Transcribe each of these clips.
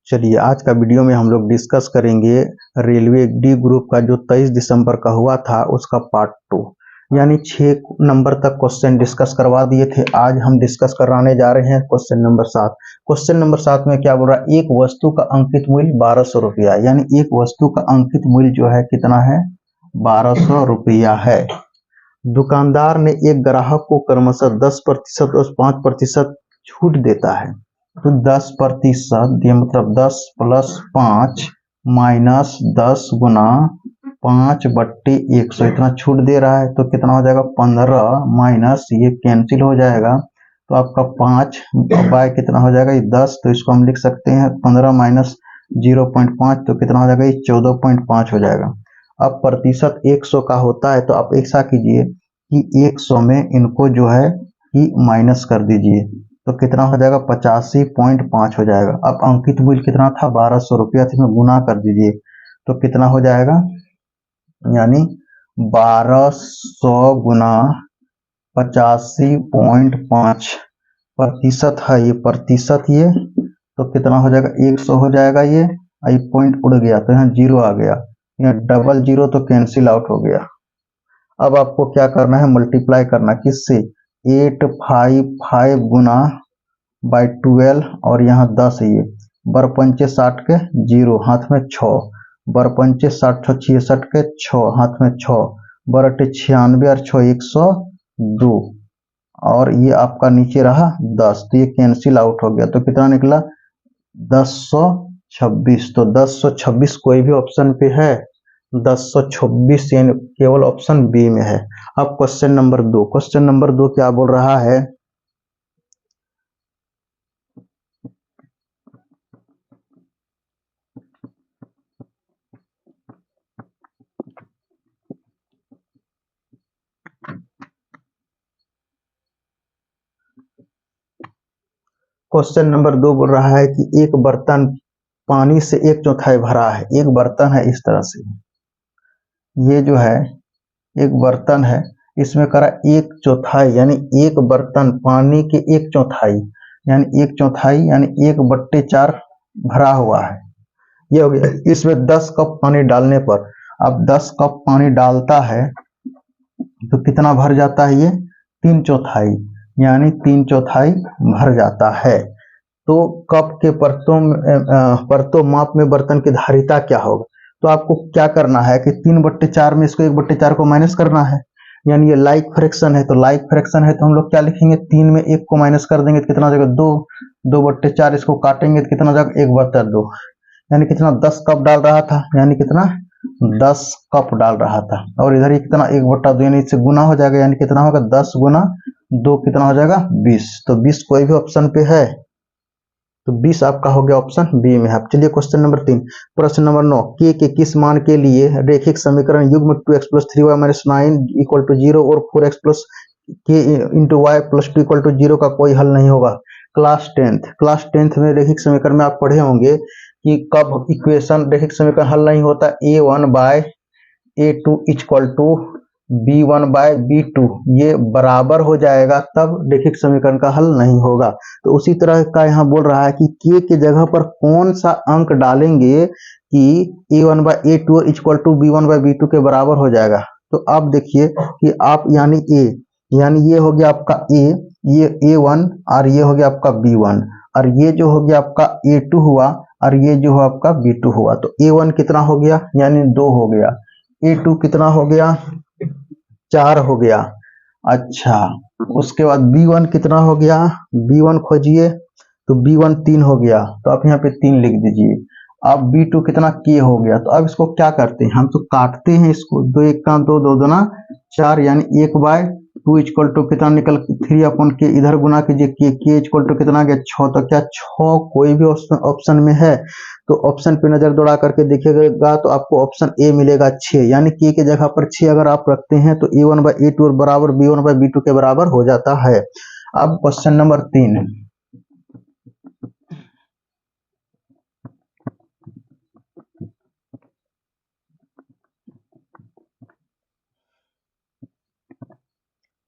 चलिए आज का वीडियो में हम लोग डिस्कस करेंगे रेलवे डी ग्रुप का जो 23 दिसंबर का हुआ था उसका पार्ट 2 यानी 6 नंबर तक क्वेश्चन डिस्कस करवा दिए थे। आज हम डिस्कस कराने जा रहे हैं क्वेश्चन नंबर 7। क्वेश्चन नंबर 7 में क्या बोल रहा है, एक वस्तु का अंकित मूल्य 1200 रुपया, यानी एक वस्तु का अंकित मूल्य जो है कितना है, 1200 रुपया है। दुकानदार ने एक ग्राहक को क्रमशः 10% और 5% छूट देता है, तो 10% ये मतलब 10 + 5 - 10 गुना 5/100 इतना छूट दे रहा है, तो कितना हो जाएगा 15 माइनस ये कैंसिल हो जाएगा, तो आपका 5 बाय कितना हो जाएगा, ये 10, तो इसको हम लिख सकते हैं 15 माइनस 0.5, तो कितना हो जाएगा, ये 14.5 हो जाएगा। अब प्रतिशत 100 का होता है, तो आप ऐसा कीजिए कि 100 में इनको जो है कि माइनस कर दीजिए, तो कितना हो जाएगा 85.5 हो जाएगा। अब अंकित मूल्य कितना था, 1200 रुपया, तो इसमें गुना कर दीजिए, तो कितना हो जाएगा, यानी 1200 गुना 85.5 प्रतिशत है, ये प्रतिशत, ये तो कितना हो जाएगा 100 हो जाएगा, ये पॉइंट उड़ गया तो यहाँ 0 आ गया, यहाँ डबल 0 तो कैंसिल आउट हो गया। अब आपको क्या करना है, मल्टीप्लाई करना, किससे, 855 गुना बाई 12 और यहाँ 10 है, ये बर पंचे 60 के 0 हाथ में 6, बर पंचे 60 66 के 6 हाथ में 6, बर 96 और 6 102, और ये आपका नीचे रहा 10, तो ये कैंसिल आउट हो गया, तो कितना निकला 1026। तो 1026 कोई भी ऑप्शन पे है, 1026 यानी केवल ऑप्शन बी में है। अब क्वेश्चन नंबर 2, क्वेश्चन नंबर 2 क्या बोल रहा है, क्वेश्चन नंबर 2 बोल रहा है कि एक बर्तन पानी से 1/4 भरा है, एक बर्तन है इस तरह से, ये जो है एक बर्तन है, इसमें करा 1/4 यानी एक बर्तन पानी के 1/4 यानी 1/4 यानी 1/4 भरा हुआ है, ये हो गया। इसमें 10 कप पानी डालने पर, अब 10 कप पानी डालता है तो कितना भर जाता है, ये 3/4 यानी 3/4 भर जाता है। तो कप के परतों माप में बर्तन की धारिता क्या होगा, तो आपको क्या करना है कि 3/4 में इसको 1/4 को माइनस करना है, यानी ये लाइक फ्रैक्शन है, तो लाइक फ्रैक्शन है तो हम लोग क्या लिखेंगे, 3 में 1 को माइनस कर देंगे तो कितना हो जाएगा 2, 2/4 इसको काटेंगे तो कितना हो जाएगा 1/2, यानी कितना 10 कप डाल रहा था, यानी कितना 10 कप डाल रहा था, और इधर ये कितना 1/2 यानी इससे गुना हो जाएगा, यानी कितना होगा 10 गुना 2 कितना हो जाएगा 20, तो 20 कोई भी ऑप्शन पे है, तो 20 आपका हो गया ऑप्शन बी में। अब चलिए क्वेश्चन नंबर 3, प्रश्न नंबर 9, के किस मान के लिए रेखिक समीकरण युग्म 2x + 3y - 9 = 0 और 4x + k × y + 2 = 0 का कोई हल नहीं होगा। क्लास टेंथ में रेखिक समीकरण में आप पढ़े होंगे कि कब इक्वेशन रेखिक समीकरण हल नहीं होता, a1/a2 = b1/b2 ये बराबर हो जाएगा तब रेखिक समीकरण का हल नहीं होगा। तो उसी तरह का यहाँ बोल रहा है कि k के जगह पर कौन सा अंक डालेंगे कि a1/a2 = b1/b2 के बराबर हो जाएगा। तो आप देखिए कि आप यानी a, यानी ये हो गया आपका a, ये a1 और ये हो गया आपका b1, और ये जो हो गया आपका a2 हुआ और ये जो हो आपका b2 हुआ, तो a1 कितना हो गया, यानी 2 हो गया, a2 कितना हो गया 4 हो गया। अच्छा, उसके बाद b1 कितना हो गया, b1 खोजिए, तो b1 3 हो गया, तो आप यहाँ पे 3 लिख दीजिए। अब b2 कितना k हो गया, तो अब इसको क्या करते हैं, हम तो काटते हैं इसको, 2 1 का 2, 2 दूना 4 यानी 1/2 = कितना निकल 3/k, इधर गुना कीजिए k = कितना गया 6, तो क्या 6 कोई भी ऑप्शन में है, तो ऑप्शन पे नजर दौड़ा करके देखिएगा तो आपको ऑप्शन ए मिलेगा 6, यानी k के जगह पर 6 अगर आप रखते हैं तो a1/a2 बराबर b1/b2 के बराबर हो जाता है। अब क्वेश्चन नंबर 3,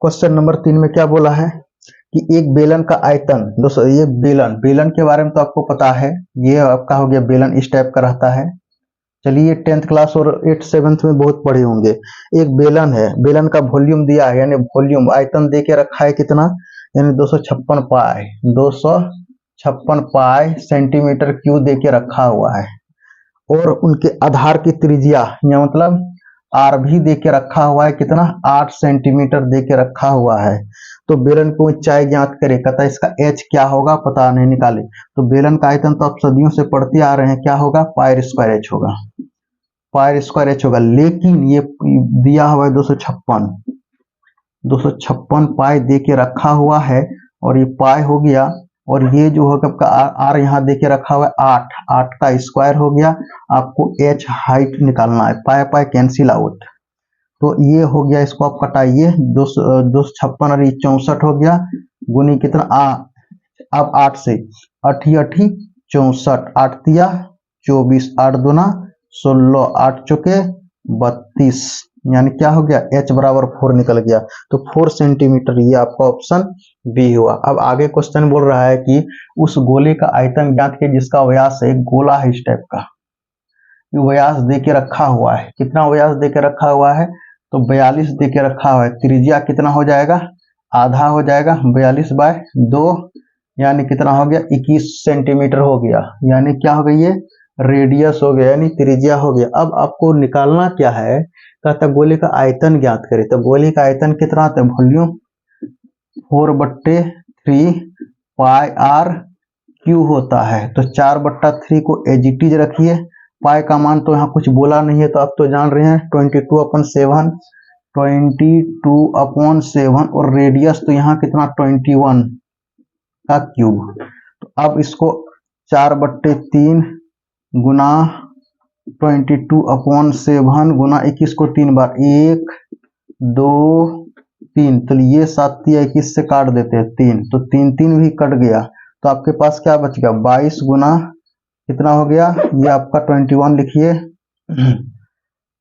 क्वेश्चन नंबर 3 में क्या बोला है कि एक बेलन का आयतन, दोस्तों ये बेलन के बारे में तो आपको पता है, ये आपका हो गया बेलन इस टाइप का रहता है। चलिए 10th क्लास और 8th 7th में बहुत पढ़े होंगे। एक बेलन है, बेलन का वॉल्यूम दिया है, यानी वॉल्यूम आयतन दे के रखा है कितना, यानी 256 पाई, 256 पाई सेंटीमीटर क्यूब दे के रखा हुआ है। और उनके आधार की त्रिज्या या मतलब आर भी दे के रखा हुआ है, कितना 8 सेंटीमीटर दे के रखा हुआ है। तो बेलन की ऊंचाई ज्ञात करे, कहता है इसका एच क्या होगा, पता नहीं, निकाले। तो बेलन का आयतन तो आप सदियों से पढ़ते आ रहे हैं, क्या होगा, पाई स्क्वायर एच होगा, पाई स्क्वायर एच होगा। लेकिन ये दिया हुआ है 256 पाई दे के रखा हुआ है, और ये पाई हो गया, और ये जो होगा आपका आर यहाँ दे के रखा हुआ है 8 का स्क्वायर हो गया। आपको एच हाइट निकालना है, पाई पाई कैंसिल आउट, तो ये हो गया, इसको आप कटाइए, 256 और 64 हो गया, गुनी कितना अब 8 से 8 64, 8 तिया 24, 8 दूना 16, 8 चौके 32, यानी क्या हो गया, h बराबर 4 निकल गया। तो 4 सेंटीमीटर, ये आपका ऑप्शन बी हुआ। अब आगे क्वेश्चन बोल रहा है कि उस गोले का आयतन ज्ञात कीजिए जिसका व्यास है, एक गोला है इस टाइप का, व्यास दे के रखा हुआ है, कितना व्यास दे के रखा हुआ है, तो 42 दे के रखा हुआ है। त्रिज्या कितना हो जाएगा, आधा हो जाएगा, 42/2, यानी कितना हो गया, 21 सेंटीमीटर हो गया, यानी क्या हो गई, ये रेडियस हो गया, यानी त्रिज्या हो गया। अब आपको निकालना क्या है, कहता गोले का आयतन ज्ञात करें। तो गोले का आयतन कितना आता है, वॉल्यूम 4/3 पाई आर क्यू होता है। तो 4/3 को एज इट इज रखिए, पाई का मान तो यहाँ कुछ बोला नहीं है, तो आप तो जान रहे हैं 22/7, 22/7, और रेडियस तो यहाँ कितना 21 का क्यूब। तो अब इसको 4/3 गुना 22/7 गुना 21 को 3 बार, 1 2 3, तो ये 7 या 21 से काट देते हैं 3, तो 3 भी कट गया। तो आपके पास क्या बच गया, 22 गुना कितना हो गया, ये आपका 21 लिखिए,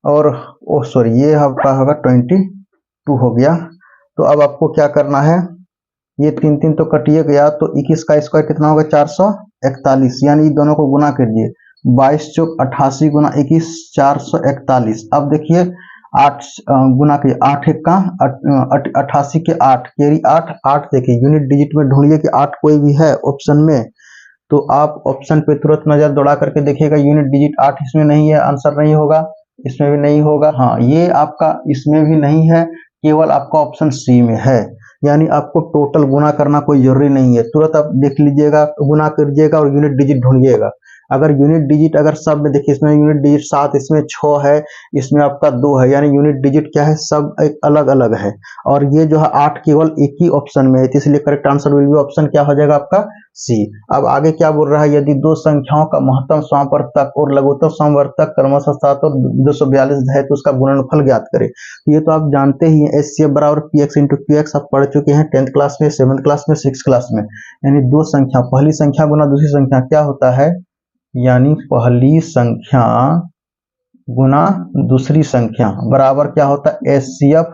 और ओ सॉरी ये आपका होगा 22 हो गया। तो अब आपको क्या करना है, ये 3 तो कटिए गया, तो 21 का स्क्वायर कितना होगा, 441, यानी दोनों को गुना कीजिए, 22 चौक 88 गुना 21 441। अब देखिए 8 गुना के 8 एक का 88 के 8 कैरी 8 देखिए यूनिट डिजिट में ढूंढिए कि 8 कोई भी है ऑप्शन में, तो आप ऑप्शन पे तुरंत नजर दौड़ा करके देखिएगा, यूनिट डिजिट 8 इसमें नहीं है, आंसर नहीं होगा, इसमें भी नहीं होगा, हाँ ये आपका इसमें भी नहीं है, केवल आपका ऑप्शन सी में है। यानी आपको टोटल गुना करना कोई जरूरी नहीं है, तुरंत आप देख लीजिएगा, गुना करिएगा और यूनिट डिजिट ढूंढिएगा। अगर यूनिट डिजिट अगर सब में देखिए, इसमें यूनिट डिजिट 7, इसमें 6 है, इसमें आपका 2 है, यानी यूनिट डिजिट क्या है, सब एक अलग अलग है। और ये जो है 8 केवल एक ही ऑप्शन में है, तो इसलिए correct answer will be option क्या हो जाएगा आपका सी। अब आगे क्या बोल रहा है, यदि दो संख्याओं का महत्तम समवर्तक और लघुत्तम समवर्तक क्रमशः 7 और 242 है, तो उसका गुणनफल ज्ञात करें। ये तो आप जानते ही हैं, HCF बराबर PX इंटू QX आप पढ़ चुके हैं 10th क्लास में, 7th क्लास में, 6th क्लास में। यानी दो संख्या, पहली संख्या गुना दूसरी संख्या क्या होता है, यानी पहली संख्या गुना दूसरी संख्या बराबर क्या होता है, HCF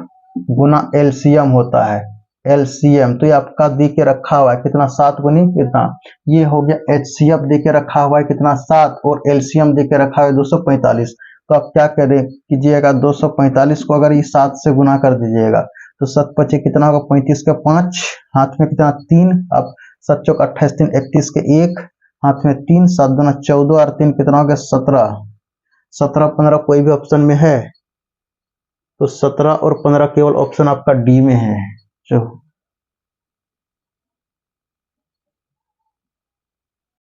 गुना LCM होता है, LCM। तो ये आपका दे के रखा हुआ है कितना, 7 गुनी कितना, ये हो गया HCF दे के रखा हुआ है कितना 7, और LCM दे के रखा हुआ है 245। तो आप क्या करें कीजिएगा, 245 को अगर ये 7 से गुना कर दीजिएगा, तो 7 पचे कितना होगा, 35 के 5, हाथ में कितना 3, अब 7 चौक 28 3 31 के 1, हाथ में 3, 7 दूना 14 और 3 कितना हो गया 17, 17 15 कोई भी ऑप्शन में है, तो 17 और 15 केवल ऑप्शन आपका डी में है। चलो